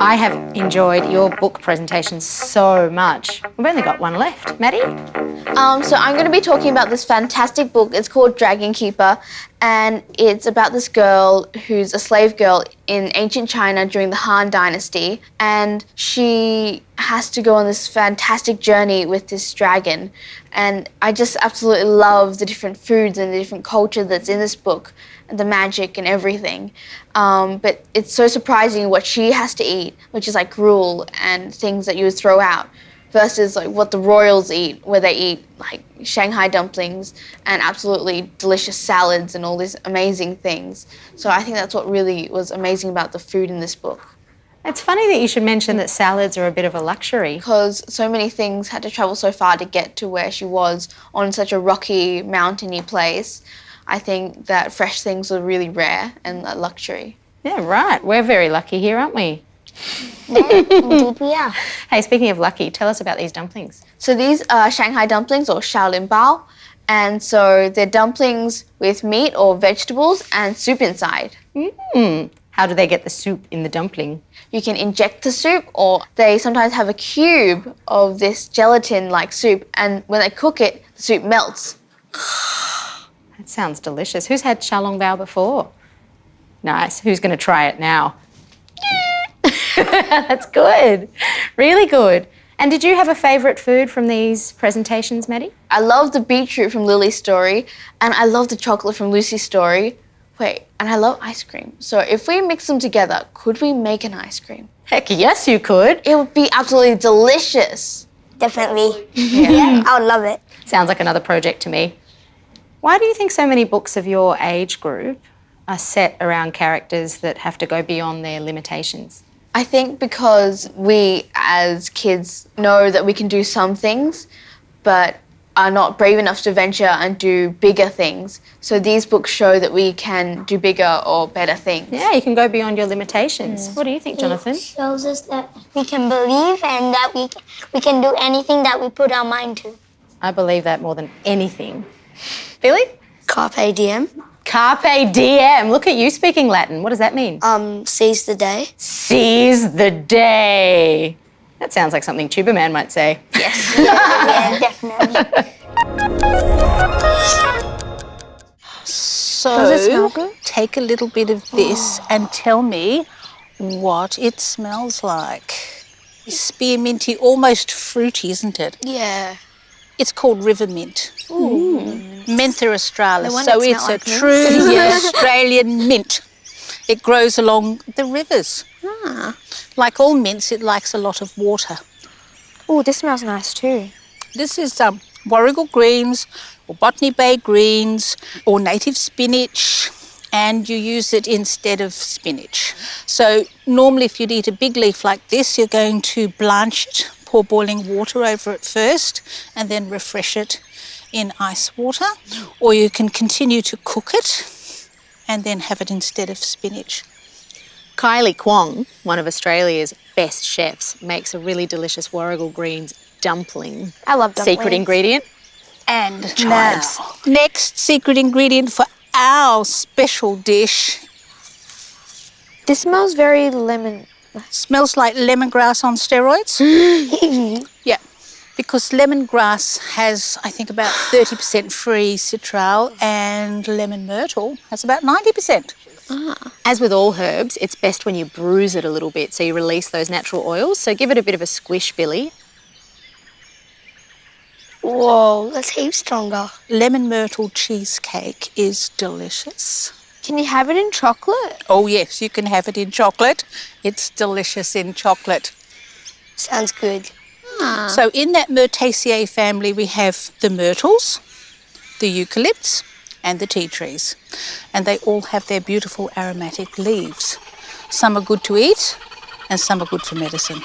I have enjoyed your book presentation so much. We've only got one left. Maddy? So I'm going to be talking about this fantastic book. It's called Dragon Keeper, and it's about this girl who's a slave girl in ancient China during the Han Dynasty, and she has to go on this fantastic journey with this dragon. And I just absolutely love the different foods and the different culture that's in this book, and the magic and everything. But it's so surprising what she has to eat, which is like gruel and things that you would throw out, versus like what the royals eat, where they eat like Shanghai dumplings and absolutely delicious salads and all these amazing things. So I think that's what really was amazing about the food in this book. It's funny that you should mention that salads are a bit of a luxury. Because so many things had to travel so far to get to where she was on such a rocky, mountainy place. I think that fresh things are really rare and a luxury. Yeah, right. We're very lucky here, aren't we? Yeah, indeed we are. Hey, speaking of lucky, tell us about these dumplings. So these are Shanghai dumplings, or Shaolinbao, and so they're dumplings with meat or vegetables and soup inside. How do they get the soup in the dumpling? You can inject the soup, or they sometimes have a cube of this gelatin-like soup, and when they cook it, the soup melts. That sounds delicious. Who's had xiaolongbao before? Nice. Who's going to try it now? That's good. Really good. And did you have a favourite food from these presentations, Maddy? I love the beetroot from Lily's story, and I love the chocolate from Lucy's story. Wait, and I love ice cream. So if we mix them together, could we make an ice cream? Heck yes, you could. It would be absolutely delicious. Definitely. Yeah, I would love it. Sounds like another project to me. Why do you think so many books of your age group are set around characters that have to go beyond their limitations? I think because we as kids know that we can do some things, but are not brave enough to venture and do bigger things. So these books show that we can do bigger or better things. Yeah, you can go beyond your limitations. What do you think, Jonathan? It shows us that we can believe and that we can do anything that we put our mind to. I believe that more than anything. Billy? Carpe diem. Carpe diem. Look at you speaking Latin. What does that mean? Seize the day. Seize the day. That sounds like something Tuberman might say. Yes. Yeah, definitely. So, Does it smell good? take a little bit of this and tell me what it smells like. Spearminty, almost fruity, isn't it? Yeah. It's called river mint. Mentha australis. one So that it's smelled a like mint. true Australian mint. It grows along the rivers. Like all mints, it likes a lot of water. Oh, this smells nice too. This is warrigal greens or Botany Bay greens or native spinach, and you use it instead of spinach. So normally if you'd eat a big leaf like this, you're going to blanch it, pour boiling water over it first, and then refresh it in ice water. Or you can continue to cook it and then have it instead of spinach. Kylie Kwong, one of Australia's best chefs, makes a really delicious warrigal greens dumpling. I love dumplings. Secret ingredient? And chives. now, next secret ingredient for our special dish. This smells very lemon. Smells like lemongrass on steroids. Yeah, because lemongrass has, I think, about 30% free citral, and lemon myrtle has about 90%. As with all herbs, it's best when you bruise it a little bit so you release those natural oils. So give it a bit of a squish, Billy. Whoa, that's heaps stronger. Lemon myrtle cheesecake is delicious. Can you have it in chocolate? Oh yes, you can have it in chocolate. It's delicious in chocolate. Sounds good. So in that Myrtaceae family, we have the myrtles, the eucalypts, and the tea trees. And they all have their beautiful aromatic leaves. Some are good to eat, and some are good for medicine.